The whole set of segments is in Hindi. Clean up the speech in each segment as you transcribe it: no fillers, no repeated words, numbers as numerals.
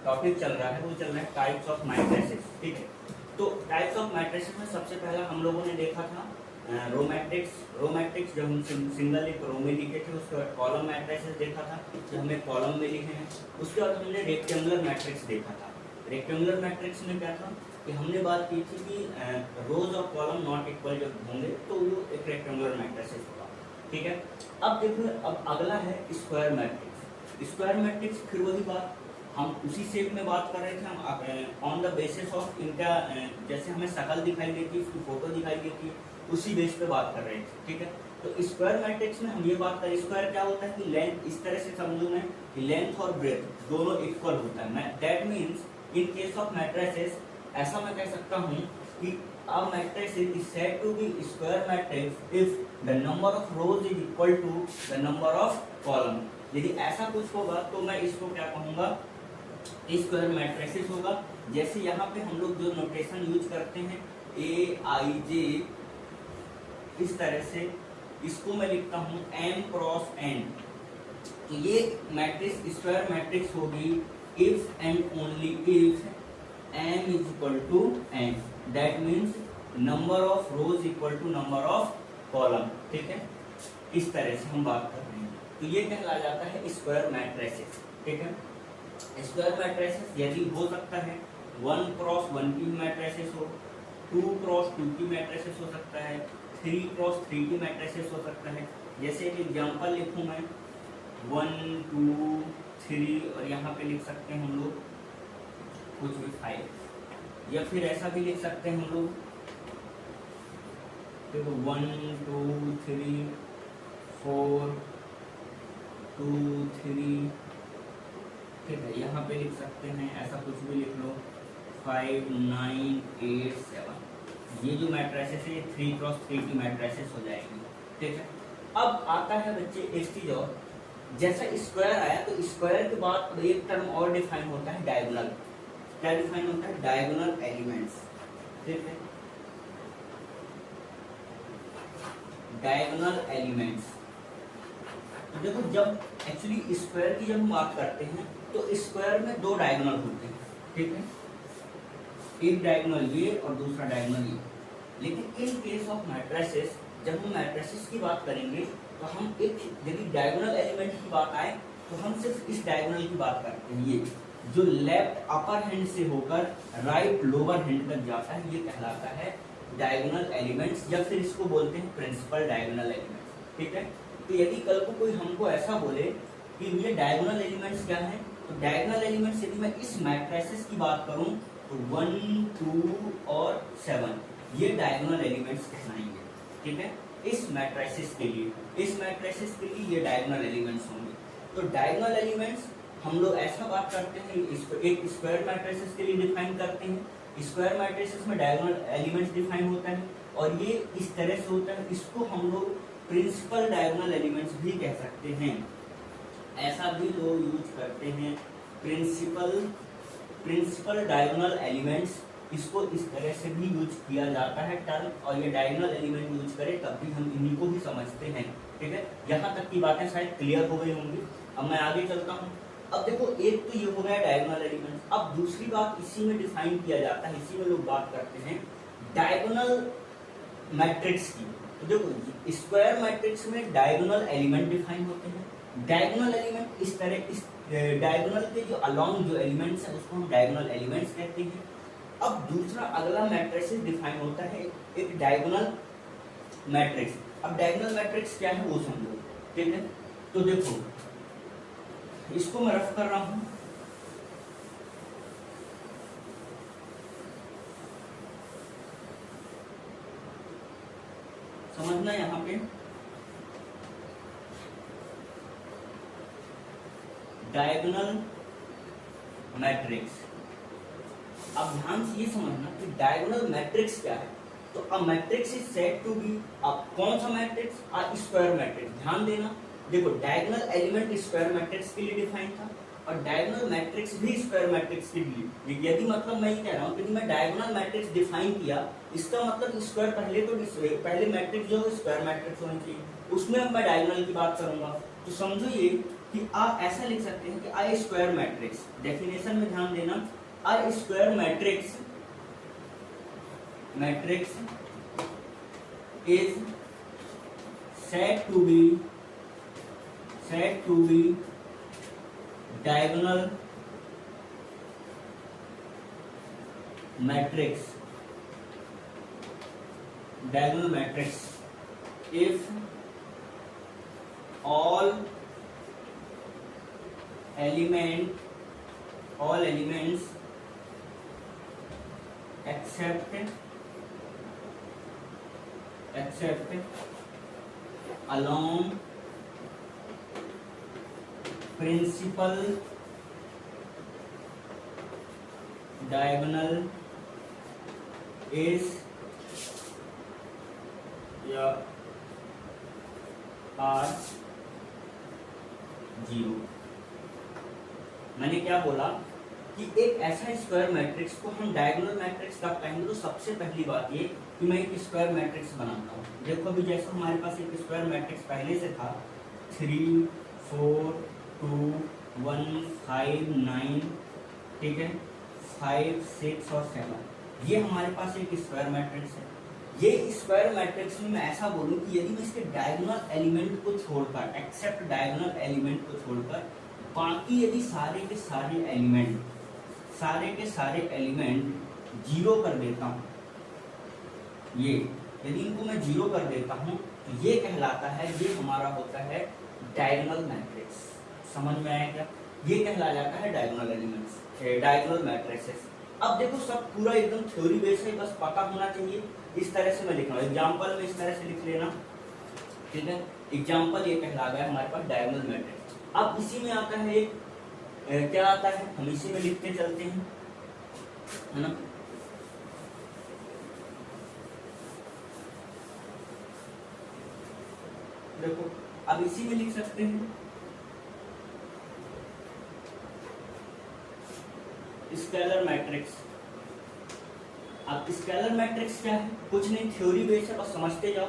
टॉपिक चल रहा है वो चल रहा है टाइप्स ऑफ मैट्रिसेस, ठीक है। तो टाइप्स ऑफ मैट्रिसेस में सबसे पहला हम लोगों ने देखा था रो मैट्रिक्स जब हम सिंगल एक रो में लिखे थे, उसके बाद कॉलम मैट्रिसेस देखा था जो हमें कॉलम में लिखे हैं। उसके बाद हमने रेक्टेंगुलर मैट्रिक्स देखा था। रेक्टेंगुलर मैट्रिक्स में क्या था कि हमने बात की थी कि रोज और कॉलम नॉट इक्वल जब होंगे तो वो एक रेक्टेंगुलर मैट्रिसेस होगा, ठीक है। अब देखो, अब अगला है स्क्वायर मैट्रिक्स। स्क्वायर मैट्रिक्स फिर वही बात, हम उसी शेप में बात कर रहे थे, हम ऑन द बेसिस ऑफ इनका जैसे हमें शक्ल दिखाई देती है, उसकी फोटो दिखाई देती है, उसी बेस पे बात कर रहे थे, ठीक है। तो स्क्वायर मैट्रिक्स में हम ये बात करें, स्क्वायर क्या होता है कि लेंथ, इस तरह से समझूं मैं कि लेंथ और ब्रेथ दोनों इक्वल होता है। That means in case of matrices ऐसा मैं कह सकता हूँ कि a matrix is said to be square matrix if the number of rows is equal to the number of column। यदि ऐसा कुछ होगा तो मैं इसको क्या कहूँगा, स्क्वायर मैट्रिसेस होगा। जैसे यहाँ पे हम लोग जो नोटेशन यूज करते हैं AIJ, इस तरह से इसको मैं लिखता हूँ M क्रॉस N। तो ये मैट्रिक्स स्क्वायर मैट्रिक्स होगी if and only if M is equal to N, that means number of rows equal to number of column, ठीक है। इस तरह से हम बात कर रहे हैं, तो ये कहला जाता है स्क्वायर मैट्रिसेस, ठीक है। स्क्वायर मैट्रिसेस यदि हो सकता है 1 क्रॉस 1 की मैट्रिसेस हो, 2 क्रॉस 2 की मैट्रिसेस हो सकता है, 3 क्रॉस 3 की मैट्रिसेस हो सकता है। जैसे एक एग्जांपल लिखूं मैं 1 2 3 और यहाँ पे लिख सकते हैं हम लोग कुछ भी 5, या फिर ऐसा भी लिख सकते हैं हम लोग, देखो 1 2 3 4 2 3, ठीक है। यहाँ पे लिख सकते हैं ऐसा कुछ भी लिख लो 5 9 8 7। ये जो मैट्रिसेस है 3 क्रॉस 3 की मैट्रिसेस हो जाएगी, ठीक है। अब आता है बच्चे एक चीज और, जैसा स्क्वायर आया तो स्क्वायर के बाद एक टर्म और डिफाइन होता है डायगोनल। क्या डिफाइन होता है? डायगोनल एलिमेंट्स, ठीक है। डायगोनल एलिमेंट्स, तो देखो जब एक्चुअली स्क्वायर की जब हम बात करते हैं तो स्क्वायर में दो डायगोनल होते हैं, ठीक है। एक डायगोनल ये और दूसरा डायगोनल ये। लेकिन इन केस ऑफ मैट्रिसेस, जब हम मैट्रिसेस की बात करेंगे तो हम एक, यदि डायगोनल एलिमेंट की बात आए तो हम सिर्फ इस डायगोनल की बात करते हैं। ये जो लेफ्ट अपर हैंड से होकर राइट लोअर हैंड तक जाता है, ये कहलाता है डायगोनल एलिमेंट्स, या फिर इसको बोलते हैं प्रिंसिपल डायगोनल एलिमेंट्स, ठीक है। तो यदि कल को कोई हमको ऐसा बोले कि ये डायगोनल एलिमेंट्स क्या है, तो डायगोनल एलिमेंट्स यदि मैं इस मैट्रिसेस की बात करूं तो 1 2 और 7 ये डायगोनल एलिमेंट्स कहलाएंगे, ठीक है। इस मैट्रिसेस के लिए, इस मैट्रिसेस के लिए ये डायगोनल एलिमेंट्स होंगे। तो डायगोनल एलिमेंट्स हम लोग ऐसा बात करते हैं, इसको एक स्क्वायर मैट्रिसेस के लिए डिफाइन करते हैं। स्क्वायर मैट्रिसेस में डायगोनल एलिमेंट्स डिफाइन होता है और ये इस तरह से होता है, इसको हम लोग प्रिंसिपल डायगोनल एलिमेंट्स भी कह सकते हैं। ऐसा भी लोग यूज करते हैं, प्रिंसिपल डायगोनल एलिमेंट्स, इसको इस तरह से भी यूज किया जाता है टर्म, और ये डायगोनल एलिमेंट यूज करें तब भी हम इन्हीं को भी समझते हैं, ठीक है। यहाँ तक की बातें शायद क्लियर हो गई होंगी। अब मैं आगे चलता हूँ। अब देखो एक तो ये हो गया डायगोनल एलिमेंट्स। अब दूसरी बात इसी में डिफाइन किया जाता है, इसी में लोग बात करते हैं डायगोनल मैट्रिक्स की। तो देखो स्क्वायर मैट्रिक्स में डायगोनल एलिमेंट डिफाइन होते हैं। डायगोनल एलिमेंट इस तरह, इस डायगोनल के जो अलोंग जो एलिमेंट्स हैं उसको हम डायगोनल एलिमेंट्स कहते हैं। अब दूसरा अगला मैट्रिक्स डिफाइन होता है एक डायगोनल मैट्रिक्स। अब डायगोनल मैट्रिक्स क्या है वो समझो, ठीक है। तो देखो इसको मैं रफ कर रहा हूं, समझना यहाँ पे डायगोनल मैट्रिक्स। अब ध्यान से ये समझना कि डायगोनल मैट्रिक्स क्या है। तो a matrix is said to be, अब कौन सा मैट्रिक्स? A square matrix. ध्यान देना, देखो डायगोनल एलिमेंट स्क्वायर मैट्रिक्स के लिए डिफाइन था और डायगोनल मैट्रिक्स भी स्क्वायर मैट्रिक्स के लिए। यदि मतलब मैं ये कह रहा हूँ कि मैं डायगोनल मैट्रिक्स डिफाइन किया, इसका मतलब स्क्वायर पहले तो पहले मैट्रिक्स जो है स्क्वायर मैट्रिक्स होनी चाहिए, उसमें अब मैं डायगोनल की बात करूंगा। तो समझो ये कि आप ऐसा लिख सकते हैं कि आई स्क्वायर मैट्रिक्स, डेफिनेशन में ध्यान देना, I square matrix is said to be diagonal matrix if all elements except along principal diagonal is are 0। मैंने क्या बोला कि एक ऐसा स्क्वायर मैट्रिक्स को हम डायगोनल मैट्रिक्स कब कहेंगे, तो सबसे पहली बात ये कि मैं एक स्क्वायर मैट्रिक्स बनाता हूँ। देखो अभी जैसा हमारे पास एक स्क्वायर मैट्रिक्स पहले से था 3 4 2 1 5 9, ठीक है, 5 6 और 7, ये हमारे पास एक स्क्वायर मैट्रिक्स है। ये स्क्वायर मैट्रिक्स में मैं ऐसा बोलूँ कि यदि मैं इसके डायगोनल एलिमेंट को छोड़कर, एक्सेप्ट डायगोनल एलिमेंट को छोड़कर, बाकी यदि सारे के सारे एलिमेंट जीरो कर देता हूँ, ये यदि इनको मैं जीरो कर देता हूँ तो ये कहलाता है, ये हमारा होता है डायगोनल मैट्रिक्स। समझ में आया क्या? ये कहला जाता है डायगोनल एलिमेंट्स, डायगोनल मैट्रिसेस। अब देखो सब पूरा एकदम थ्योरी बेस है, बस पता होना चाहिए। इस तरह से मैं लिख रहा हूँ, एग्जाम्पल में इस तरह से लिख लेना, ठीक है। एग्जाम्पल ये कहला गया हमारे पास डायगोनल मैट्रिक्स। अब इसी में आता है एक क्या आता है, हम इसी में लिखते चलते हैं, है ना। देखो अब इसी में लिख सकते हैं स्केलर मैट्रिक्स। अब स्केलर मैट्रिक्स क्या है, कुछ नहीं, थ्योरी बेस है, बस समझते जाओ।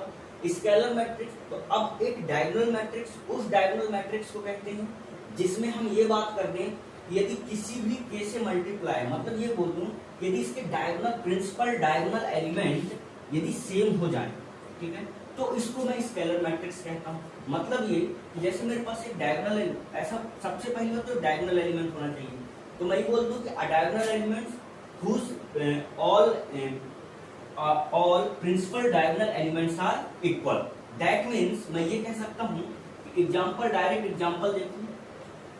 स्केलर मैट्रिक्स, तो अब एक डायगोनल मैट्रिक्स, उस डायगोनल मैट्रिक्स को कहते हैं जिसमें हम ये बात कर दें यदि किसी भी के से मल्टीप्लाई, मतलब ये बोल दूं यदि इसके डायगोनल प्रिंसिपल डायगोनल एलिमेंट यदि सेम हो जाए, ठीक है, तो इसको मैं स्केलर मैट्रिक्स कहता हूँ। मतलब ये जैसे मेरे पास एक डायगोनल, ऐसा सबसे पहले तो डायगोनल एलिमेंट होना चाहिए, तो मैं बोल दूं कि diagonal elements whose all principal diagonal elements are equal। That means मैं ये कह सकता हूँ कि एग्जाम्पल, डायरेक्ट एग्जाम्पल देखो,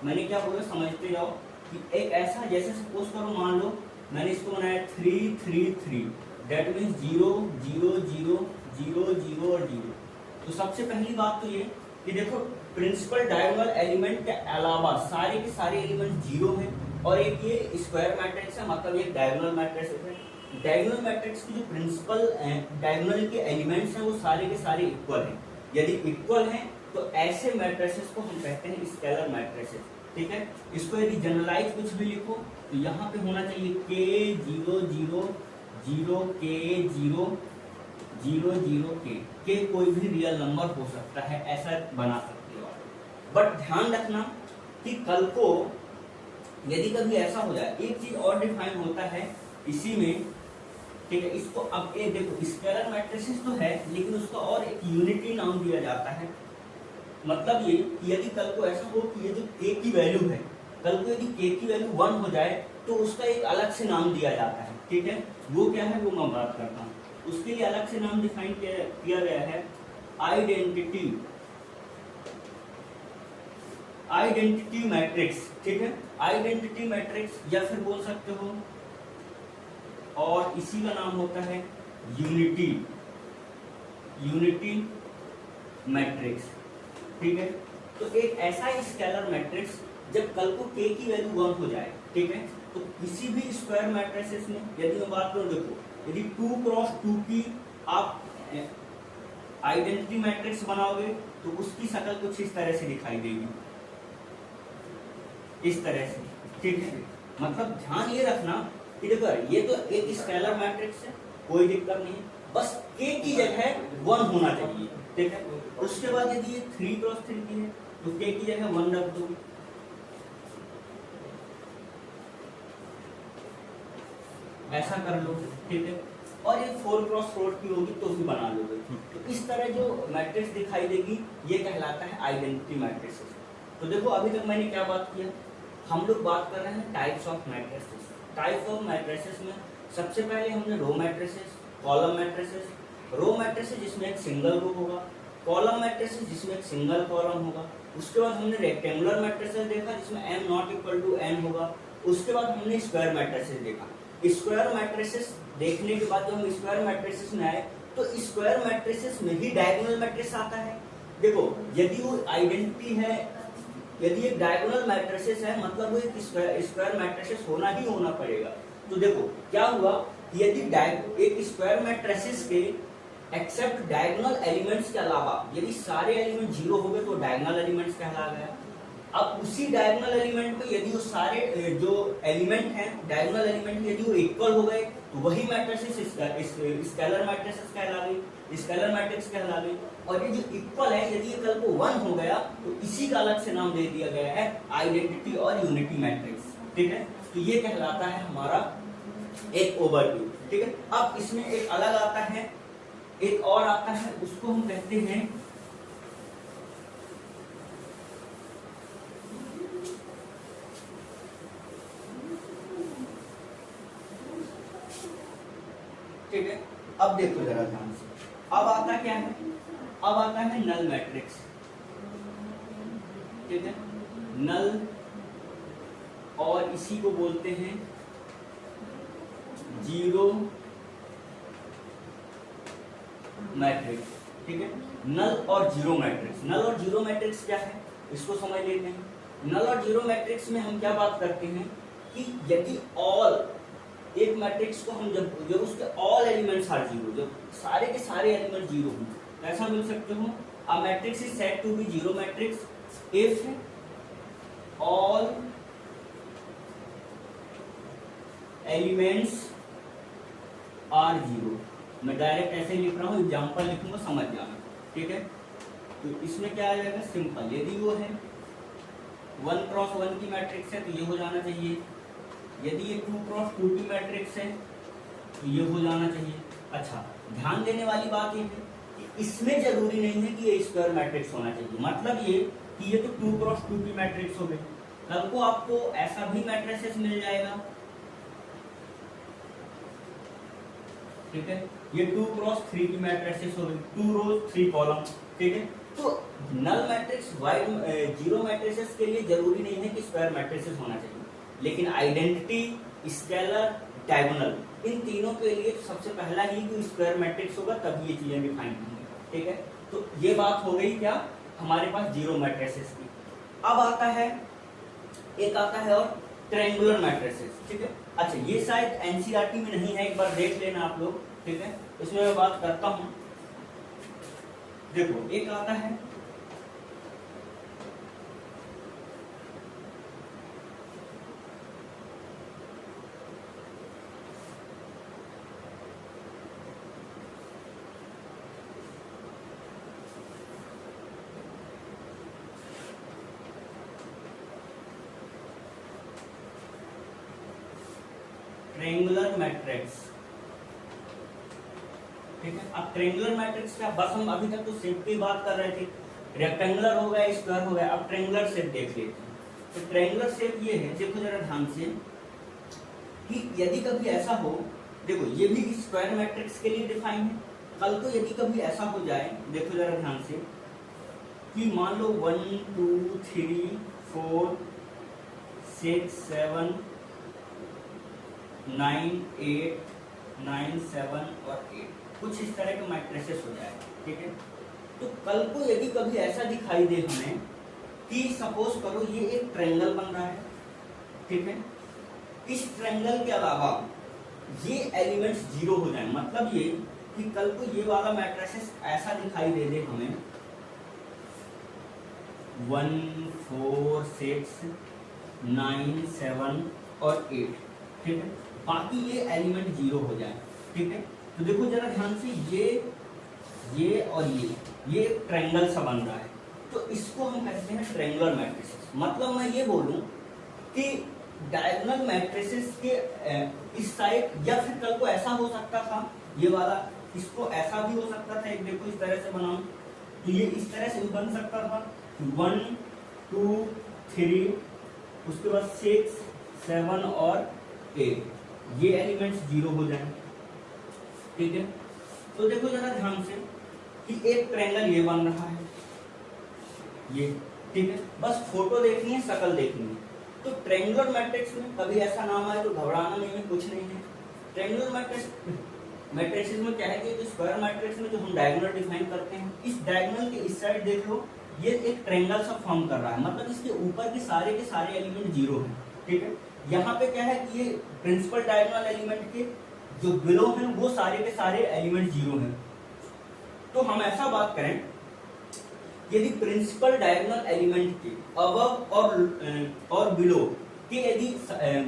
मैंने क्या बोला समझते जाओ कि एक ऐसा, जैसे सपोज करो मान लो मैंने इसको बनाया 3 3 3, that means 0 0 0 0 0 और 0। तो सबसे पहली बात तो ये कि देखो प्रिंसिपल डायगोनल एलिमेंट के अलावा सारे के सारे एलिमेंट 0 हैं, और एक ये स्क्वायर मैट्रिक्स है, मतलब ये डायगोनल मैट्रिक्स है। डायगोनल मैट्रिक्स की जो प्रिंसिपल डायगोनल के एलिमेंट्स हैं वो सारे के सारे इक्वल हैं। यदि इक्वल हैं तो ऐसे मैट्रिसेस को हम कहते हैं स्केलर मैट्रिसेस, ठीक है। इसको यदि जनरलाइज कुछ भी लिखो तो यहाँ पे होना चाहिए k 0 0 0 k 0 0 0 k कोई भी रियल नंबर हो सकता है, ऐसा बना सकते हो। बट ध्यान रखना कि कल को यदि कभी ऐसा हो जाए, एक चीज और डिफाइन होता है इसी में, ठीक है। इसको अब एक देखो स्केलर मैट्रिसेस तो है, लेकिन उसका और एक यूनिटी नाम दिया जाता है। मतलब ये कि यदि कल को ऐसा हो कि ये जो k की वैल्यू है, कल को यदि k की वैल्यू 1 हो जाए तो उसका एक अलग से नाम दिया जाता है, ठीक है। वो क्या है वो मैं बात करता हूँ। उसके लिए अलग से नाम डिफाइन किया गया है आइडेंटिटी मैट्रिक्स, ठीक है। आइडेंटिटी मैट्रिक्स या फिर बोल सकते हो, और इसी का नाम होता है यूनिटी मैट्रिक्स, ठीक है। तो एक ऐसा स्केलर मैट्रिक्स जब कल को k की वैल्यू 1 हो जाए, ठीक है, तो किसी भी स्क्वायर मैट्रिसेस में यदि मैं बात करूं, देखो यदि 2 क्रॉस 2 की आप आइडेंटिटी मैट्रिक्स बनाओगे तो उसकी शक्ल कुछ इस तरह से दिखाई देगी, इस तरह से, ठीक है। मतलब ध्यान ये रखना कि देखो ये तो एक स्केलर मैट्रिक्स है, कोई दिक्कत नहीं, बस k की जगह 1 होना चाहिए, ठीक है। उसके बाद यदि ये 3 क्रॉस 3 की है तो k की जगह 1 रख दो, ऐसा कर लो, ठीक है। और ये 4x4 की होगी तो भी बना लोगे। तो इस तरह जो मैट्रिक्स दिखाई देगी ये कहलाता है आइडेंटिटी मैट्रिक्स। तो देखो अभी तक मैंने क्या बात किया, हम लोग बात कर रहे हैं types of matrices. Types of matrices में सबसे पहले हमने रो मैट्रिसेस, कॉलम मैट्रिसेस, रो मैट्रिसेस जिसमें एक सिंगल रो होगा, कॉलम मैट्रिसेस जिसमें एक सिंगल कॉलम होगा। उसके बाद हमने रेक्टेंगुलर मैट्रिसेस देखा जिसमें m not equal to n होगा। उसके बाद हमने स्क्वायर मैट्रिसेस देखा। स्क्वायर मैट्रिसेस देखने के बाद जब हम स्क्वायर मैट्रिसेस में आए तो स्क्वायर मैट्रिसेस में ही डायगोनल मैट्रिक्स आता है। देखो यदि वो आइडेंटिटी है, यदि एक डायगोनल मैट्रिसेस है मतलब वो एक स्क्वायर मैट्रिसेस होना ही होना पड़ेगा। तो देखो क्या हुआ, यदि एक स्क्वायर मैट्रिसेस के एक्सेप्ट डायगोनल एलिमेंट्स के अलावा यदि सारे एलिमेंट जीरो हो गए तो डायगोनल एलिमेंट्स कहला गया। अब उसी डायगोनल एलिमेंट में यदि वो सारे जो एलिमेंट हैं डायगोनल एलिमेंट यदि वो इक्वल हो गए तो वही मैट्रिसेस स्केलर मैट्रिसेस कहला गई, स्केलर मैट्रिक्स कहला गई। और ये जो इक्वल है यदि ये कल को 1 हो गया तो इसी का अलग से नाम दे दिया गया है आइडेंटिटी और यूनिटी मैट्रिक्स, ठीक है। तो ये कहलाता है हमारा एक ओवरव्यू, ठीक है। अब इसमें एक अलग आता है, एक और आता है, उसको हम कहते हैं ठीक है। अब देखो जरा ध्यान से, अब आता क्या है, अब आता है नल मैट्रिक्स, ठीक है। नल और इसी को बोलते हैं जीरो मैट्रिक्स, ठीक है। नल और जीरो मैट्रिक्स, नल और जीरो मैट्रिक्स क्या है इसको समझ लेते हैं। नल और जीरो मैट्रिक्स में हम क्या बात करते हैं कि यदि ऑल एक मैट्रिक्स को हम जब उसके ऑल एलिमेंट्स आर जीरो, जब सारे के सारे एलिमेंट जीरो हो तो ऐसा मिल सकते हो a matrix is said to be zero matrix if all elements are zero. मैं डायरेक्ट ऐसे लिख रहा हूँ, एग्जांपल लिखूंगा समझ जाना, ठीक है। तो इसमें क्या आ जाएगा, सिंपल, यदि वो है 1x1 की मैट्रिक्स है तो ये हो जाना चाहिए, यदि ये 2x2 की मैट्रिक्स है तो ये हो जाना चाहिए। अच्छा, ध्यान देने वाली बात ये है कि इसमें जरूरी नहीं है कि ये स्क्वायर मैट्रिक्स होना चाहिए। मतलब ये कि ये तो 2x2 की मैट्रिक्स हो गई, कल को आपको ऐसा भी मैट्रिसेस मिल जाएगा, ठीक है। ये 2x3 की मैट्रिसेस हो गई, 2 रोज 3 कॉलम, ठीक है। तो null matrix wide zero matrices के लिए जरूरी नहीं है कि स्क्वायर मैट्रिसेस होना चाहिए, लेकिन आइडेंटिटी, स्केलर, डायगोनल, इन तीनों के लिए सबसे पहला ही कोई स्क्वायर मैट्रिक्स होगा तब ये चीजें डिफाइन होंगी, ठीक है। तो ये बात हो गई क्या हमारे पास जीरो मैट्रिसेस की। अब आता है एक आता है और ट्रायंगुलर मैट्रिसेस, ठीक है। अच्छा, ये शायद एनसीईआरटी में नहीं है, एक बार देख लेना आप लोग, ठीक है। इसमें मैं बात करता हूं, देखो एक आता है ट्रायंगुलर मैट्रिक्स, ठीक है। अब ट्रायंगुलर मैट्रिक्स का बस हम अभी तक तो शेप की बात कर रहे थे, रेक्टेंगुलर हो गया, स्क्वायर हो गया, अब ट्रायंगुलर शेप देख लेते हैं। तो ट्रायंगुलर शेप ये है, देखो जरा ध्यान से, कि यदि कभी ऐसा हो, देखो ये भी स्क्वायर मैट्रिक्स के लिए डिफाइन है, कल को यदि कभी ऐसा हो जाए, देखो जरा ध्यान से, कि मान लो 1 2 3 4 6 7 9 8 9 7 और 8 कुछ इस तरह के मैट्रिसेस हो जाए, ठीक है। तो कल को यदि कभी ऐसा दिखाई दे हमें कि सपोज करो ये एक ट्रायंगल बन रहा है, ठीक है, इस ट्रायंगल के अलावा ये एलिमेंट्स जीरो हो जाए, मतलब ये कि कल को ये वाला मैट्रिसेस ऐसा दिखाई दे हमें 1 4 6 9 7 और 8, ठीक है, बाकी ये एलिमेंट जीरो हो जाए, ठीक है। तो देखो जरा ध्यान से, ये और ये ट्रायंगल सा बन रहा है, तो इसको हम कहते हैं ट्रायंगुलर मैट्रिसेस। मतलब मैं ये बोलूं कि डायगोनल मैट्रिसेस के इस साइड, या फिर कल को ऐसा हो सकता था ये वाला, इसको ऐसा भी हो सकता था, एक देखो इस तरह से बनाऊं तो ये इस तरह से भी बन सकता था 1 2 3, उसके बाद 6 7 और 8, ये एलिमेंट्स 0 हो जाएं। ठीक है, तो देखो जरा ध्यान से कि एक ट्रायंगल ये बन रहा है ये, ठीक है, बस फोटो देखनी है, शक्ल देखनी है। तो ट्रायंगुलर मैट्रिक्स में कभी ऐसा नाम आए तो घबराना नहीं है, कुछ नहीं है। ट्रायंगुलर मैट्रिसेस में क्या है कि स्क्वायर मैट्रिक्स में जो हम डायगोनल डिफाइन करते हैं, इस डायगोनल के इस साइड देख लो, ये एक ट्रायंगल सा फॉर्म कर रहा है, मतलब इसके ऊपर के सारे एलिमेंट 0 हैं। ठीक है, यहाँ पे क्या है कि ये प्रिंसिपल डायगोनल एलिमेंट के जो बिलो हैं वो सारे के सारे एलिमेंट 0 हैं। तो हम ऐसा बात करें, यदि प्रिंसिपल डायगोनल एलिमेंट के अबव और बिलो के यदि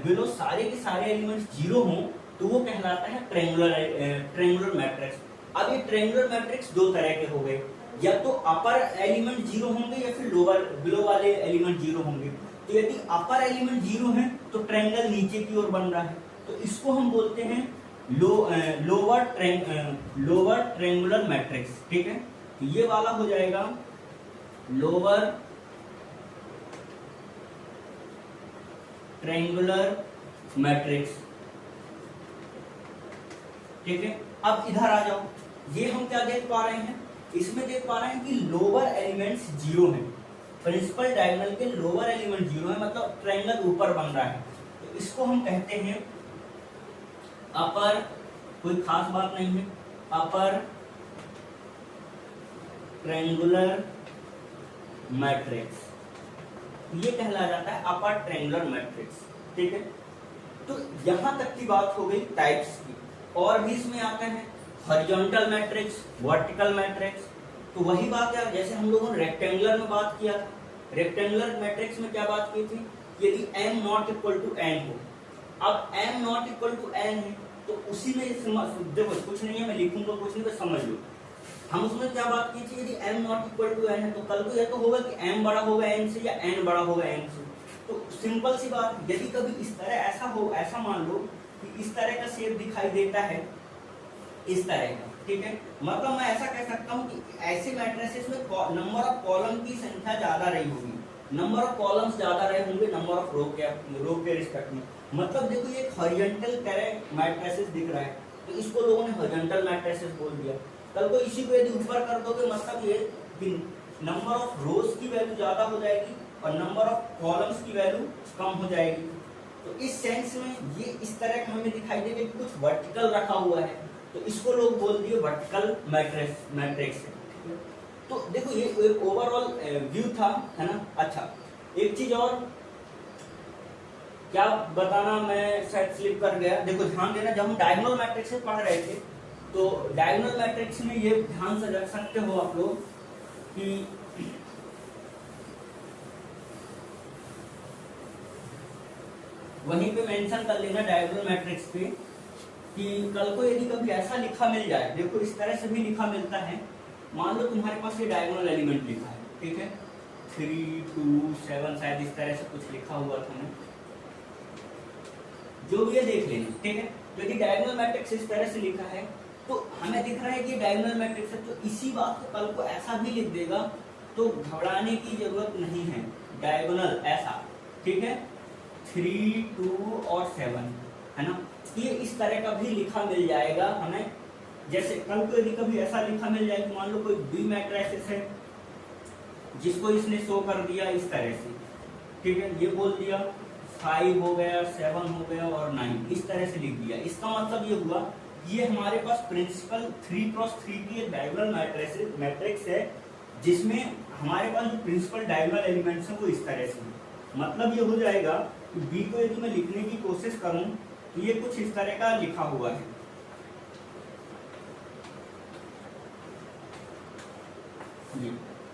बिलो सारे के सारे एलिमेंट 0 हों तो वो कहलाता है ट्रायंगुलर मैट्रिक्स। अब ये ट्रायंगुलर मैट्रिक्स दो तरह के हो गए, या तो अपर एलिमेंट 0 होंगे या फिर लोअर बिलो वाले एलिमेंट 0 होंगे। तो यदि अपर एलिमेंट 0 है तो ट्रायंगल नीचे की ओर बन रहा है, तो इसको हम बोलते हैं लोअर ट्रायंगुलर मैट्रिक्स। ठीक है, तो ये वाला हो जाएगा लोअर ट्रायंगुलर मैट्रिक्स। ठीक है, अब इधर आ जाओ, ये हम क्या देख पा रहे हैं, इसमें देख पा रहे हैं कि लोअर एलिमेंट्स 0 हैं, प्रिंसिपल डायगोनल के लोअर एलिमेंट 0 है, मतलब ट्रायंगल ऊपर बन रहा है। तो इसको हम कहते हैं अपर, कोई खास बात नहीं है, अपर ट्रायंगुलर मैट्रिक्स, ये कहला जाता है अपर ट्रायंगुलर मैट्रिक्स। ठीक है, तो यहां तक की बात हो गई टाइप्स की, और भी इसमें आते हैं हॉरिजॉन्टल मैट्रिक्स, वर्टिकल मैट्रिक्स। तो वही बात है जैसे हम लोगों ने रेक्टेंगुलर में बात किया था, रेक्टेंगुलर मैट्रिक्स में क्या बात की थी, यदि m not equal to n हो। अब m not equal to n है तो उसी में देखो कुछ नहीं है, मैं लिखूंगा कुछ नहीं, बस समझ लो। हम उसमें क्या बात की थी, यदि m not equal to n है तो कल को यह तो होगा कि m बड़ा होगा n से या n बड़ा होगा n से। तो सिंपल सी बात, यदि कभी इस तरह ऐसा हो, ऐसा मान लो कि इस तरह का शेप दिखाई देता है, इस तरह का, ठीक है, मतलब मैं ऐसा कह सकता हूं कि ऐसे मैट्रिसेस में नंबर ऑफ कॉलम की संख्या ज्यादा रही होगी, नंबर ऑफ कॉलम्स ज्यादा रहे होंगे नंबर ऑफ रो के रिस्पेक्ट में। मतलब देखो ये एक हॉरिजॉन्टल तरह मैट्रिसेस दिख रहा है, तो इसको लोगों ने हॉरिजॉन्टल मैट्रिसेस बोल दिया। कल को इसी को यदि ऊपर कर दोगे, मतलब ये कि नंबर ऑफ रोज की वैल्यू ज्यादा हो जाएगी और नंबर ऑफ कॉलम्स की वैल्यू कम हो जाएगी। तो इस सेंस में ये इस तरह का हमें दिखाई देगा कि कुछ वर्टिकल रखा हुआ है, तो इसको लोग बोल दिए वर्टिकल मैट्रिक्स। तो देखो ये एक ओवरऑल व्यू था, है ना। अच्छा, एक चीज और क्या बताना, मैं शायद स्लिप कर गया। देखो ध्यान देना, जब हम डायगोनल मैट्रिक्स से पढ़ रहे थे तो डायगोनल मैट्रिक्स में ये ध्यान से रख सकते हो आप लोग कि वहीं पे मेंशन कर लेना डायगोनल मैट्रिक्स पे कि कल को यदि कभी ऐसा लिखा मिल जाए, देखो इस तरह से भी लिखा मिलता है, मान लो तुम्हारे पास ये डायगोनल एलिमेंट लिखा है, ठीक है, 3 2 7 शायद इस तरह से कुछ लिखा हुआ था ना, जो भी है देख लेना, ठीक है। यदि डायगोनल मैट्रिक्स इस तरह से लिखा है तो हमें दिख रहा है कि डायगोनल मैट्रिक्स है, तो इसी बात को कल को ऐसा भी लिख देगा तो घबराने की जरूरत नहीं है। डायगोनल ऐसा, ठीक है, 3 2 और 7, है ना, ये इस तरह का भी लिखा मिल जाएगा हमें। जैसे कल को यदि कभी ऐसा लिखा मिल जाए, मान लो कोई बी मैट्रिक्स है जिसको इसने शो कर दिया इस तरह से, ठीक है, ये बोल दिया 5 हो गया, 7 हो गया और 9, इस तरह से लिख दिया। इसका मतलब ये हुआ ये हमारे पास प्रिंसिपल 3x3 की एक डायगोनल मैट्रिक्स है, जिसमें हमारे पास जो प्रिंसिपल डायगोनल एलिमेंट्स हैं वो इस तरह से। मतलब ये हो जाएगा कि बी को यदि मैं लिखने की कोशिश करूं तो ये कुछ इस तरह का लिखा हुआ है,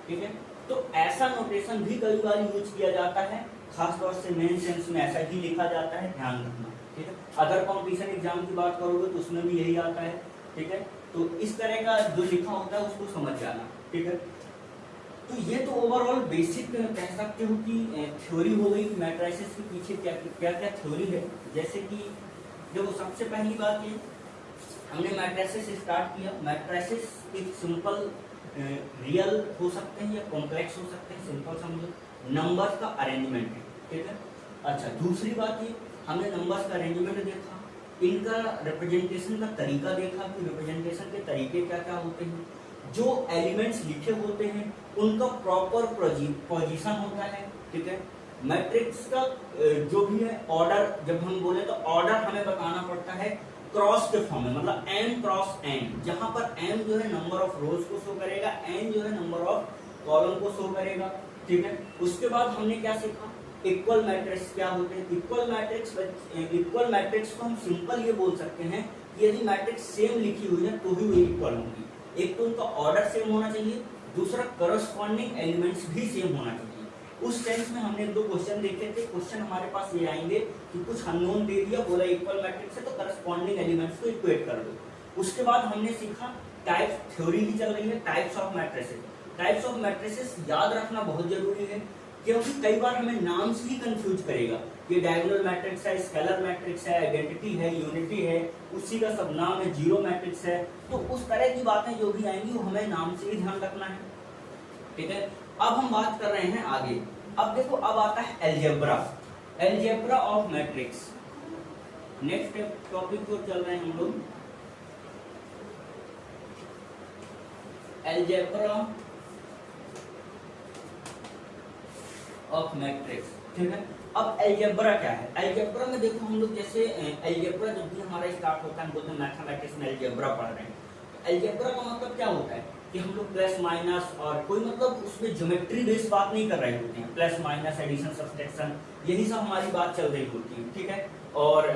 ठीक है। तो ऐसा नोटेशन भी कई बार यूज किया जाता है, खासतौर से मेन सेंस में ऐसा ही लिखा जाता है, ध्यान रखना, ठीक है। अदर कॉम्पिटिशन एग्जाम की बात करोगे तो उसमें भी यही आता है, ठीक है। तो इस तरह का जो लिखा होता है उसको समझ जाना, ठीक है। तो ये तो ओवरऑल बेसिक कह सकते हो कि थ्योरी हो गई मैट्रिसेस के पीछे क्या क्या क्या थ्योरी है। जैसे कि देखो सबसे पहली बात ये, हमने मैट्रिसेस स्टार्ट किया। मैट्रिसेस एक सिंपल रियल हो सकते हैं या कॉम्प्लेक्स हो सकते हैं। सिंपल समझो, नंबर्स का अरेंजमेंट है, ठीक है। अच्छा, दूसरी बात ये, हमने नंबर्स का अरेंजमेंट देखा, इनका रिप्रेजेंटेशन का तरीका देखा कि रिप्रेजेंटेशन के तरीके क्या क्या होते हैं, जो एलिमेंट्स लिखे होते हैं उनका प्रॉपर पोजीशन होता है, ठीक है। मैट्रिक्स का जो भी है ऑर्डर, जब हम बोले तो ऑर्डर हमें बताना पड़ता है क्रॉस के फॉर्म में, मतलब n क्रॉस n, जहां पर n जो है नंबर ऑफ रोज को शो करेगा, n जो है नंबर ऑफ कॉलम को शो करेगा, ठीक है। उसके बाद हमने क्या सीखा, इक्वल मैट्रिक्स क्या होते हैं। इक्वल मैट्रिक्स को हम सिंपल ये बोल सकते हैं कि यदि मैट्रिक्स सेम लिखी हुई है तो ही वो इक्वल होगी। एक तो उनका ऑर्डर सेम होना चाहिए, दूसरा करस्पॉन्डिंग एलिमेंट्स भी सेम होना चाहिए। उस सेंस में हमने दो क्वेश्चन देखे थे। क्वेश्चन हमारे पास ये आएंगे कि कुछ अननोन दे दिया, बोला इक्वल मैट्रिक्स है तो करस्पॉन्डिंग एलिमेंट्स को इक्वेट कर दो। उसके बाद हमने सीखा टाइप थ्योरी ही चल रही है, types of matrices. Types of matrices याद रखना बहुत जरूरी है, क्योंकि कई बार हमें नाम से ही कंफ्यूज करेगा कि डायगोनल मैट्रिक्स है, स्केलर मैट्रिक्स है, आइडेंटिटी है, यूनिटी है, उसी का सब नाम है, जीरो मैट्रिक्स है। तो उस तरह की बातें जो भी आएंगी वो हमें नाम से ही ध्यान रखना है, ठीक है। अब हम बात कर रहे हैं आगे। अब देखो, अब आता है algebra, algebra of matrix. Next topic को चल रहे हैं हम लोग, अलजेब्रा ऑफ मैट्रिक्स, ठीक है। अब अलजेब्रा क्या है? अलजेब्रा में देखो हम लोग जैसे अलजेब्रा जब भी हमारा स्टार्ट होता है, हम बोलते हैं मैथमेटिक्स में अलजेब्रा पढ़ रहे हैं। अलजेब्रा का मतलब क्या होता है कि हम लोग प्लस माइनस और कोई मतलब उसमें ज्योमेट्री बेस्ड बात नहीं कर रहे होते हैं। प्लस माइनस, एडिशन, सब्सट्रैक्शन, यही सब हमारी बात चल रही होती है, ठीक है। और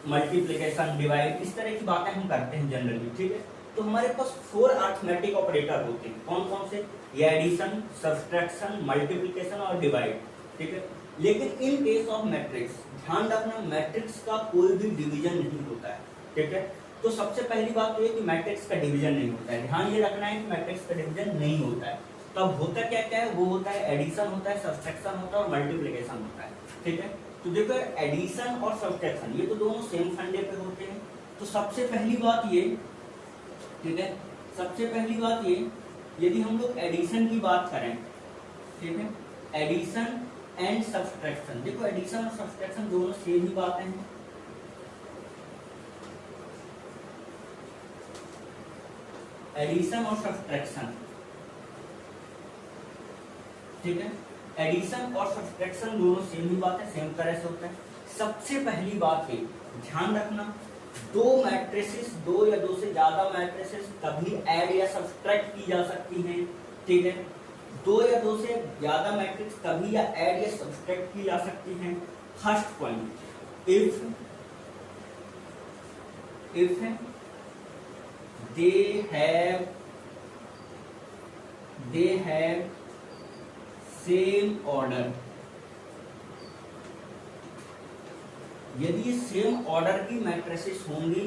मल्टीप्लिकेशन, डिवाइड, इस तरह की बातें हम करते हैं जनरली, ठीक है। तो हमारे पास 4 अरिथमेटिक ऑपरेटर होते हैं। कौन कौन से? ये एडिशन, सब्सट्रैक्शन, मल्टीप्लिकेशन और डिवाइड, ठीक है। लेकिन इन केस ऑफ मैट्रिक्स ध्यान रखना, मैट्रिक्स का कोई भी डिवीजन नहीं होता है, ठीक है। तो सबसे पहली बात तो ये कि मैट्रिक्स का डिवीजन नहीं होता है। ध्यान ये रखना है कि मैट्रिक्स का डिवीजन नहीं होता है। तब होता क्या क्या है? वो होता है एडिशन होता है, सब्सट्रैक्शन होता है और मल्टीप्लिकेशन होता है, ठीक है। तो देखो, एडिशन और सब्सट्रैक्शन ये तो दोनों सेम फंडे पे होते हैं। तो सबसे पहली बात ये, ठीक है, सबसे पहली बात ये, यदि हम लोग एडिशन की बात करें, ठीक है, एडिशन एंड सब्सट्रैक्शन, देखो एडिशन और सब्सट्रैक्शन दोनों सेम ही बातें हैं। एडिशन और सब्सट्रैक्शन, ठीक है, एडिशन और सब्सट्रैक्शन दोनों सेम ही बात है, सेम तरह से होता है। सबसे पहली बात है, ध्यान रखना, दो मैट्रिसेस, दो या दो से ज्यादा मैट्रिसेस तभी ऐड या सब्सट्रैक्ट की जा सकती हैं, ठीक है। दो या दो से ज्यादा मैट्रिक्स तभी या ऐड या सब्सट्रैक्ट की जा सकती हैं। First point, if they have same order, यदि सेम ऑर्डर की मैट्रिसेस होंगी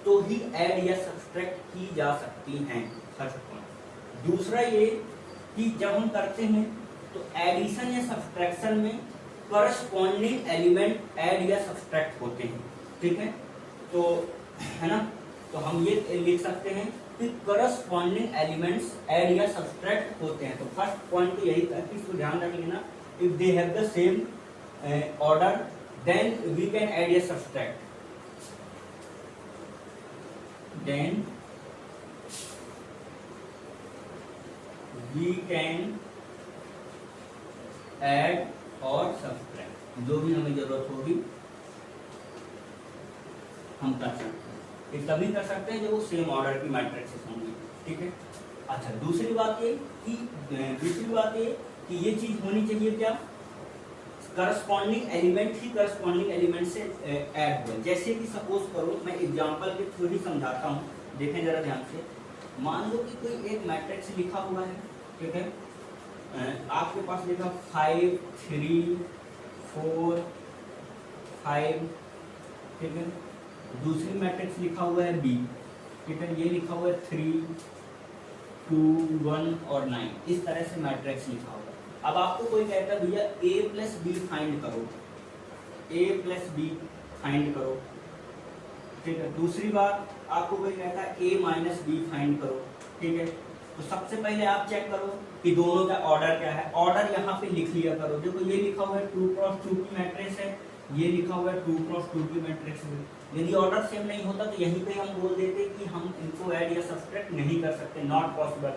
तो ही ऐड या सब्सट्रैक्ट की जा सकती हैं। First point. दूसरा ये कि जब हम करते हैं तो एडिशन या सब्सट्रैक्शन में करस्पॉन्डिंग एलिमेंट ऐड या सब्सट्रैक्ट होते हैं, ठीक है। तो है ना, तो हम ये लिख सकते हैं कि करस्पॉन्डिंग एलिमेंट्स ऐड या सब्सट्रैक्ट होते हैं। तो फर्स्ट पॉइंट तो यही था कि इसको ध्यान रख लेना, if they have the same order then we can add या subtract, then we can add और सब्सट्रैक्ट, जो भी हमें जरूरत होगी हम कर सकते हैं। ये तभी कर सकते हैं जब वो सेम ऑर्डर की मैट्रिसेस होंगी, ठीक है। अच्छा, दूसरी बात ये कि ये चीज होनी चाहिए क्या, करस्पॉन्डिंग एलिमेंट ही करस्पॉन्डिंग एलिमेंट से ऐड हुए। जैसे कि सपोज करो, मैं एग्जांपल के थ्रू ही समझाता हूँ, देखें जरा ध्यान से। मान लो कि कोई एक मैट्रिक्स लिखा हुआ है, ठीक है, आपके पास लिखा 5 3 4 5, ठीक है। दूसरी मैट्रिक्स लिखा हुआ है बी, ठीक है, ये लिखा हुआ है 3 2 1 और 9, इस तरह से मैट्रिक्स लिखा होगा। अब आपको कोई कहता है भैया a प्लस बी फाइंड करो, a प्लस बी फाइंड करो, ठीक है। दूसरी बार आपको कोई कहता है a माइनस बी फाइंड करो, ठीक है। तो सबसे पहले आप चेक करो कि दोनों का ऑर्डर क्या है। ऑर्डर यहाँ पे लिख लिया करो। देखो ये लिखा हुआ है 2 क्रॉस 2 की मैट्रिक्स है, ये लिखा हुआ है 2 क्रॉस 2 की मैट्रिक्स है। यदि ऑर्डर सेम नहीं होता तो यहीं पे हम बोल देते कि हम इनको ऐड या सब्सट्रैक्ट नहीं कर सकते, नॉट पॉसिबल।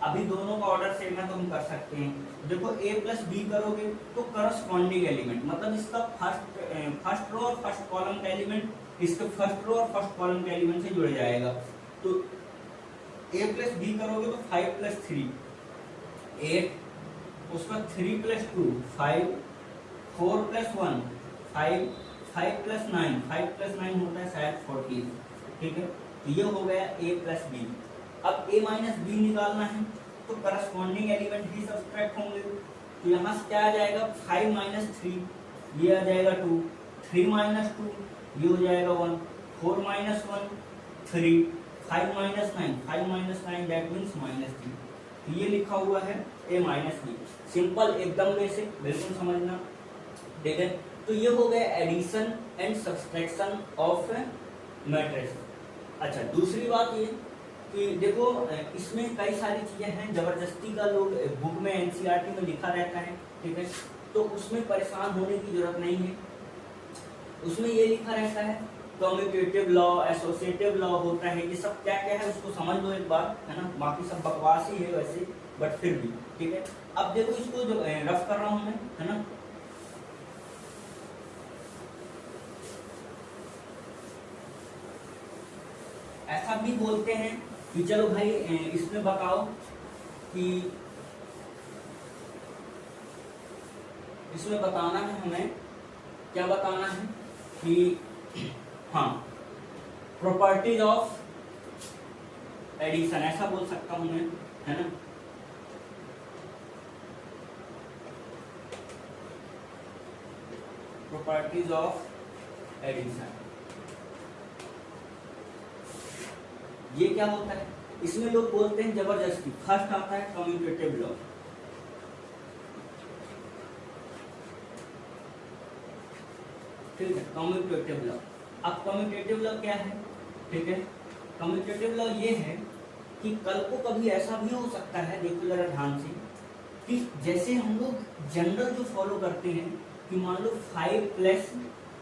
अभी दोनों का ऑर्डर सेम है तो हम कर सकते हैं। देखो a प्लस बी करोगे तो करस्पॉन्डिंग एलिमेंट, मतलब इसका फर्स्ट रो और फर्स्ट कॉलम का एलिमेंट इसके फर्स्ट रो और फर्स्ट कॉलम के एलिमेंट से जुड़ जाएगा। तो a प्लस बी करोगे तो 5 प्लस 3 8, उसका 3 प्लस 2 5, 4 प्लस 1 5, 5 प्लस 9, 5 प्लस 9 होता है शायद 14, ठीक है। तो ये हो गया a प्लस बी। अब a माइनस बी निकालना है तो करस्पॉन्डिंग एलिमेंट ही सब्सट्रैक्ट होंगे। तो यहाँ से क्या आ जाएगा 5 माइनस 3, ये आ जाएगा 2, 3 माइनस 2 ये हो जाएगा 1, 4 minus 1 3, 5 minus 9, 5 minus 9 that means minus 3। तो ये लिखा हुआ है a माइनस बी। सिंपल, एकदम बेसिक, बिल्कुल समझना, ठीक है। तो ये हो गया addition and subtraction of matrix. अच्छा, दूसरी बात ये कि देखो इसमें कई सारी चीजें हैं, जबरदस्ती का लोग बुक में एनसीईआरटी में लिखा रहता है, ठीक है। तो उसमें परेशान होने की जरूरत नहीं है। उसमें ये लिखा रहता है कम्यूटेटिव लॉ, एसोसिएटिव लॉ होता है, ये सब क्या क्या है उसको समझ लो एक बार, है ना। बाकी सब बकवास ही है वैसे, बट फिर भी ठीक है। अब देखो इसको जो रफ कर रहा हूं मैं, है ना। ऐसा भी बोलते हैं कि चलो भाई इसमें बताओ कि इसमें बताना है हमें, क्या बताना है कि हाँ प्रॉपर्टीज ऑफ एडिशन, ऐसा बोल सकता हूं मैं, है ना। प्रॉपर्टीज ऑफ एडिशन, ये क्या होता है, इसमें लोग बोलते हैं जबरदस्ती। फर्स्ट आता है कम्यूटेटिव लॉ, ठीक है, कम्यूटेटिव लॉ। अब कम्यूटेटिव लॉ क्या है, ठीक है। कम्यूटेटिव लॉ ये है कि कल को कभी ऐसा भी हो सकता है, देखो जरा ध्यान से, कि जैसे हम लोग जनरल जो फॉलो करते हैं कि मान लो 5 प्लस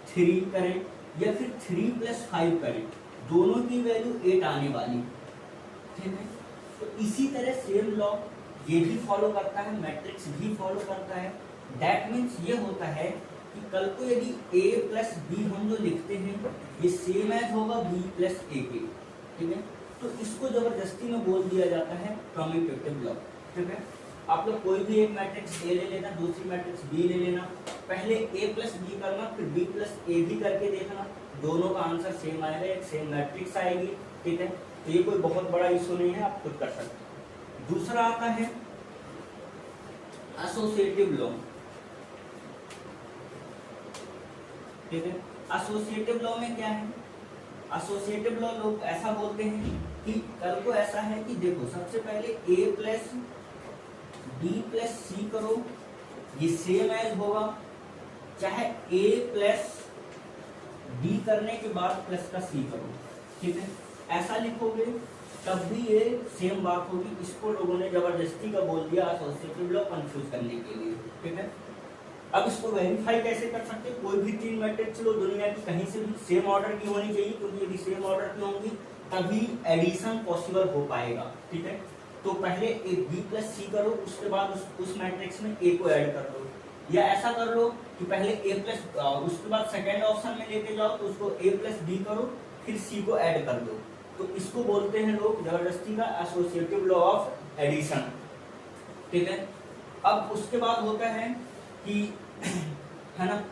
3 करें या फिर 3 प्लस 5 करें, दोनों की वैल्यू 8 आने वाली, ठीक है। तो इसी तरह सेम लॉ ये भी फॉलो करता है, मैट्रिक्स भी फॉलो करता है। दैट मीन्स ये होता है कि कल को यदि a प्लस बी हम जो लिखते हैं ये सेम एज होगा b प्लस ए के, ठीक है। तो इसको जबरदस्ती में बोल दिया जाता है कम्यूटेटिव लॉ, ठीक है। आप लोग कोई भी एक मैट्रिक्स a ले लेना, दूसरी मैट्रिक्स b ले लेना, पहले a प्लस बी करना, फिर b प्लस ए भी करके देखना, दोनों का आंसर सेम आएगा, एक सेम मैट्रिक्स आएगी, ठीक है। तो ये कोई बहुत बड़ा इशू नहीं है, आप खुद कर सकते हैं। दूसरा आता है एसोसिएटिव लॉ, ठीक है। एसोसिएटिव लॉ में क्या है, एसोसिएटिव लॉ लोग ऐसा बोलते हैं कि कल को ऐसा है कि देखो सबसे पहले a प्लस बी प्लस सी करो, ये सेम एज होगा, चाहे a प्लस बी करने के बाद प्लस का सी करो, ठीक है। ऐसा लिखोगे तब भी ये सेम बात होगी। इसको लोगों ने जबरदस्ती का बोल दिया एसोसिएटिव लॉ कंफ्यूज करने के लिए, ठीक है। अब इसको वेरीफाई कैसे कर सकते हैं, कोई भी 3 मैट्रिक्स लो दुनिया की कहीं से भी सेम ऑर्डर की होनी चाहिए, क्योंकि यदि सेम ऑर्डर की होंगी तभी एडिशन पॉसिबल हो पाएगा, ठीक है। तो पहले एक बी प्लस सी करो, उसके बाद उस मैट्रिक्स में ए को ऐड कर दो, या ऐसा कर लो कि पहले ए प्लस उसके बाद सेकेंड ऑप्शन में लेके जाओ तो उसको ए प्लस बी करो, फिर सी को ऐड कर दो। तो इसको बोलते हैं लोग जबरदस्ती का एसोसिएटिव लॉ ऑफ एडिशन, ठीक है। अब उसके बाद होता है कि है ना,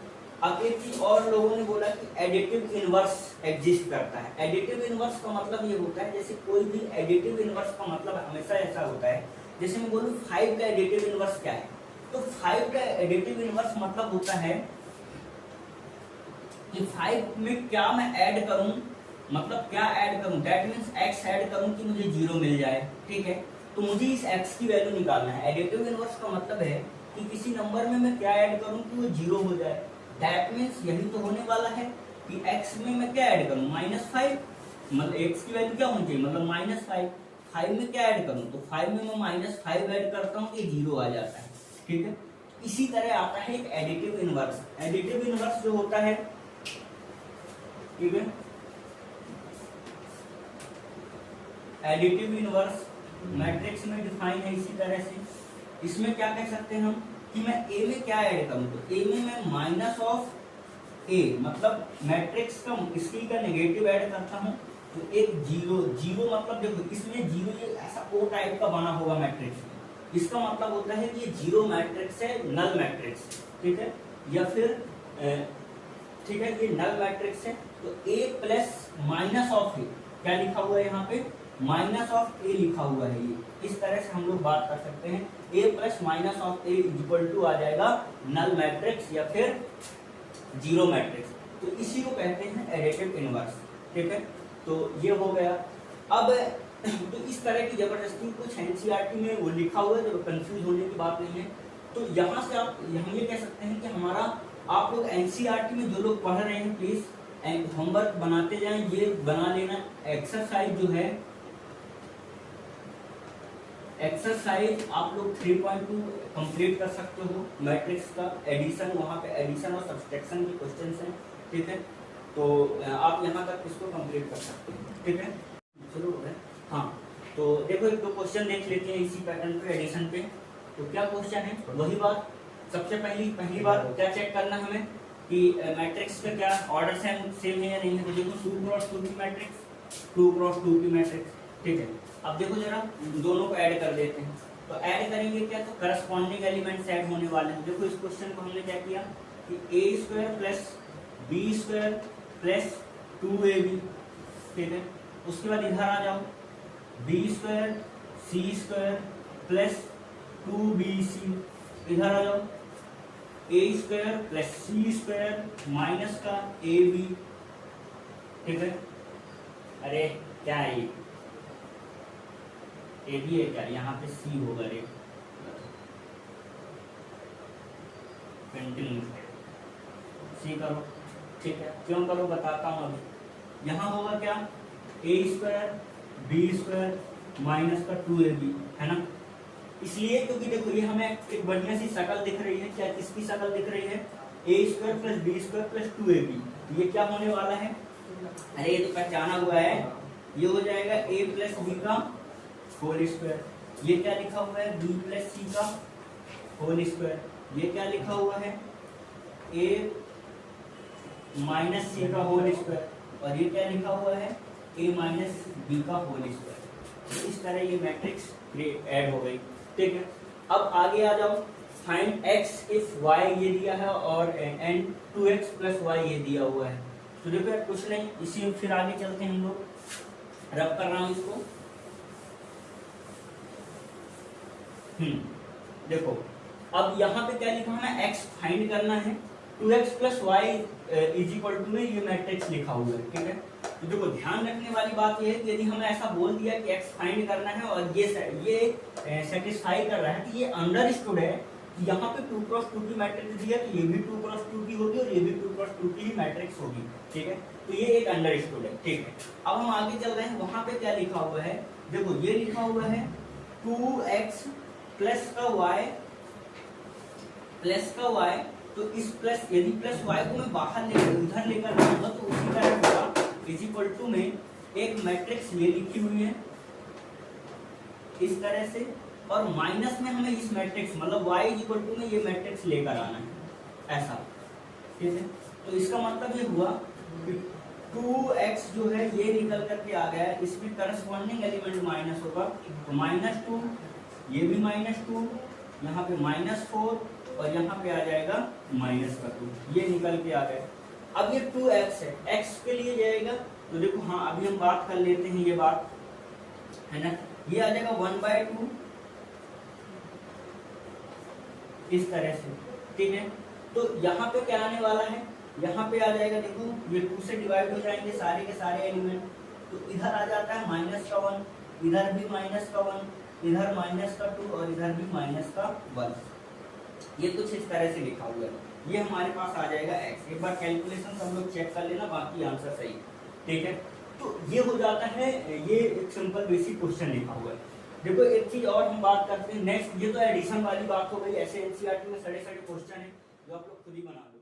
अब एक चीज और लोगों ने बोला कि एडिटिव इनवर्स एग्जिस्ट करता है। एडिटिव इनवर्स का मतलब ये होता है, जैसे कोई भी एडिटिव इनवर्स का मतलब हमेशा ऐसा होता है, जैसे मैं बोलूं 5 का एडिटिव इनवर्स क्या है, तो 5 का एडिटिव इनवर्स मतलब होता है कि 5 में क्या मैं ऐड करूं, मतलब क्या ऐड करूं, दैट मीन्स x ऐड करूं कि मुझे 0 मिल जाए, ठीक है। तो मुझे इस x की वैल्यू निकालना है। एडिटिव इनवर्स का मतलब है कि किसी नंबर में मैं क्या ऐड करूं कि वो 0 हो जाए। दैट मीन्स यही तो होने वाला है कि x में मैं क्या ऐड करूं, -5, मतलब x की वैल्यू क्या होनी चाहिए, मतलब -5। 5 में क्या ऐड करूं, तो 5 में मैं -5 ऐड करता हूं, ये 0 आ जाता है, ठीक है। इसी तरह आता है एक एडिटिव इनवर्स। एडिटिव इनवर्स जो होता है, ठीक है, एडिटिव इनवर्स मैट्रिक्स में डिफाइन है इसी तरह से। इसमें क्या कह सकते हैं हम कि मैं a में क्या ऐड करूं, तो a में मैं माइनस ऑफ a, मतलब मैट्रिक्स का इसकी का नेगेटिव ऐड करता हूं, तो एक 0 मतलब देखो इसमें 0 ये ऐसा ओ टाइप का बना होगा मैट्रिक्स, इसका मतलब होता है कि ये 0 मैट्रिक्स है, नल मैट्रिक्स, ठीक है, या फिर ठीक है ये नल मैट्रिक्स है। तो a प्लस माइनस ऑफ ए, क्या लिखा हुआ है यहाँ पे, माइनस ऑफ ए लिखा हुआ है। ये इस तरह से हम लोग बात कर सकते हैं, a plus minus of a equal to आ जाएगा नल मैट्रिक्स या फिर 0 मैट्रिक्स। तो इसी को कहते हैं एडिटिव इनवर्स, ठीक है। तो ये हो गया। अब तो इस तरह की जबरदस्ती कुछ एनसीईआरटी में वो लिखा हुआ है, तो कंफ्यूज होने की बात नहीं है। तो यहाँ से आप हम ये कह सकते हैं कि हमारा आप लोग एनसीईआरटी में जो लोग पढ़ रहे हैं प्लीज होमवर्क बनाते जाएं, ये बना लेना। एक्सरसाइज जो है, एक्सरसाइज आप लोग 3.2 कंप्लीट कर सकते हो। मैट्रिक्स का एडिशन, वहाँ पे एडिशन और सब्सट्रैक्शन के क्वेश्चंस हैं, ठीक है। तो आप यहाँ तक इसको कंप्लीट कर सकते हैं, ठीक है। शुरू हो गए। हाँ, तो देखो एक दो क्वेश्चन देख लेते हैं इसी पैटर्न पे, एडिशन पे। तो क्या क्वेश्चन है, वही बात, सबसे पहली बात क्या चेक करना हमें कि मैट्रिक्स का क्या ऑर्डर सेम है या नहीं है। तो देखो 2 क्रॉस 2 की मैट्रिक्स, 2 क्रॉस 2 की मैट्रिक्स, ठीक है। अब देखो जरा दोनों को ऐड कर देते हैं। तो ऐड करेंगे क्या, तो करस्पॉन्डिंग एलिमेंट्स ऐड होने वाले हैं। देखो इस क्वेश्चन को हमने क्या किया कि a² plus b² plus 2ab, ठीक है। उसके बाद इधर आ जाओ, b² c² प्लस 2bc, इधर आ जाओ a² प्लस c² माइनस का ab, ठीक है। अरे क्या है ये, ए भी है क्या, यहाँ पे सी होगा रे, पेंटिंग सी करो, ठीक है। क्यों करो बताता हूँ अभी। यहाँ होगा क्या, a² b² माइनस का 2ab, है ना। इसलिए क्योंकि देखो ये हमें एक बढ़िया सी शक्ल दिख रही है, क्या किसकी शक्ल दिख रही है, a² plus b² plus 2ab। ये क्या होने वाला है, अरे ये तो पहचाना हुआ है, ये हो जाएगा a प्लस b का होल स्क्वायर। ये क्या लिखा हुआ है, b प्लस c का होल स्क्वायर। ये क्या लिखा हुआ है, a माइनस c का होल स्क्वायर। और ये क्या लिखा हुआ है, a माइनस b का होल स्क्वायर। इस तरह ये मैट्रिक्स ऐड हो गई, ठीक है। अब आगे आ जाओ, फाइंड x इफ y ये दिया है और एंड 2x प्लस y ये दिया हुआ है। तो देखो यार कुछ नहीं, इसी फिर आगे चलते हैं हम लोग, रब कर रहा हूं इसको। देखो अब यहाँ पे क्या लिखा है, x फाइंड करना है, 2x plus y is equal to में ये मैट्रिक्स लिखा हुआ है, ठीक है। तो देखो ध्यान रखने वाली बात ये है कि यदि हमें ऐसा बोल दिया कि x फाइंड करना है और ये सेटिस्फाई कर रहा है, कि ये अंडरस्टूड है कि यहाँ पे 2 क्रॉस 2 की मैट्रिक्स दी है, तो ये भी 2 क्रॉस 2 की होगी और ये भी 2 क्रॉस 2 की ही मैट्रिक्स होगी, ठीक है। तो ये एक अंडरस्टूड है, ठीक है। अब हम आगे चल रहे हैं, वहां पे क्या लिखा हुआ है, देखो ये लिखा हुआ है 2x प्लस का y, तो इस प्लस, यदि प्लस y को मैं बाहर लेकर उधर लेकर जाऊंगा तो उसी तरह होगा, इज इक्वल टू में एक मैट्रिक्स ये लिखी हुई है इस तरह से, और माइनस में हमें इस मैट्रिक्स मतलब y इज इक्वल टू में ये मैट्रिक्स लेकर आना है, ऐसा, ठीक है। तो इसका मतलब ये हुआ कि 2x जो है ये निकल करके आ गया है, इसमें करस्पॉन्डिंग एलिमेंट माइनस होगा, तो -2, ये भी -2, यहाँ पे -4 और यहाँ पे आ जाएगा -2, ये निकल के आ गए। अब ये 2x है, x के लिए जाएगा, तो देखो हाँ अभी हम बात कर लेते हैं, ये बात है ना, ये आ जाएगा 1/2 इस तरह से, ठीक है। तो यहाँ पे क्या आने वाला है, यहाँ पे आ जाएगा, देखो ये 2 से डिवाइड हो जाएंगे सारे के सारे एलिमेंट, तो इधर आ जाता है -1, इधर भी -1, इधर माइनस का 2 और इधर भी माइनस का 1। ये कुछ इस तरह से लिखा हुआ है, ये हमारे पास आ जाएगा x। एक बार कैलकुलेशन हम लोग चेक कर लेना, बाकी आंसर सही, ठीक है। तो ये हो जाता है, ये एक सिंपल बेसिक क्वेश्चन लिखा हुआ है। देखो एक चीज और हम बात करते हैं नेक्स्ट, ये तो एडिशन वाली बात हो गई, ऐसे एनसीईआरटी में सड़े क्वेश्चन है जो आप लोग खुद ही बना लो।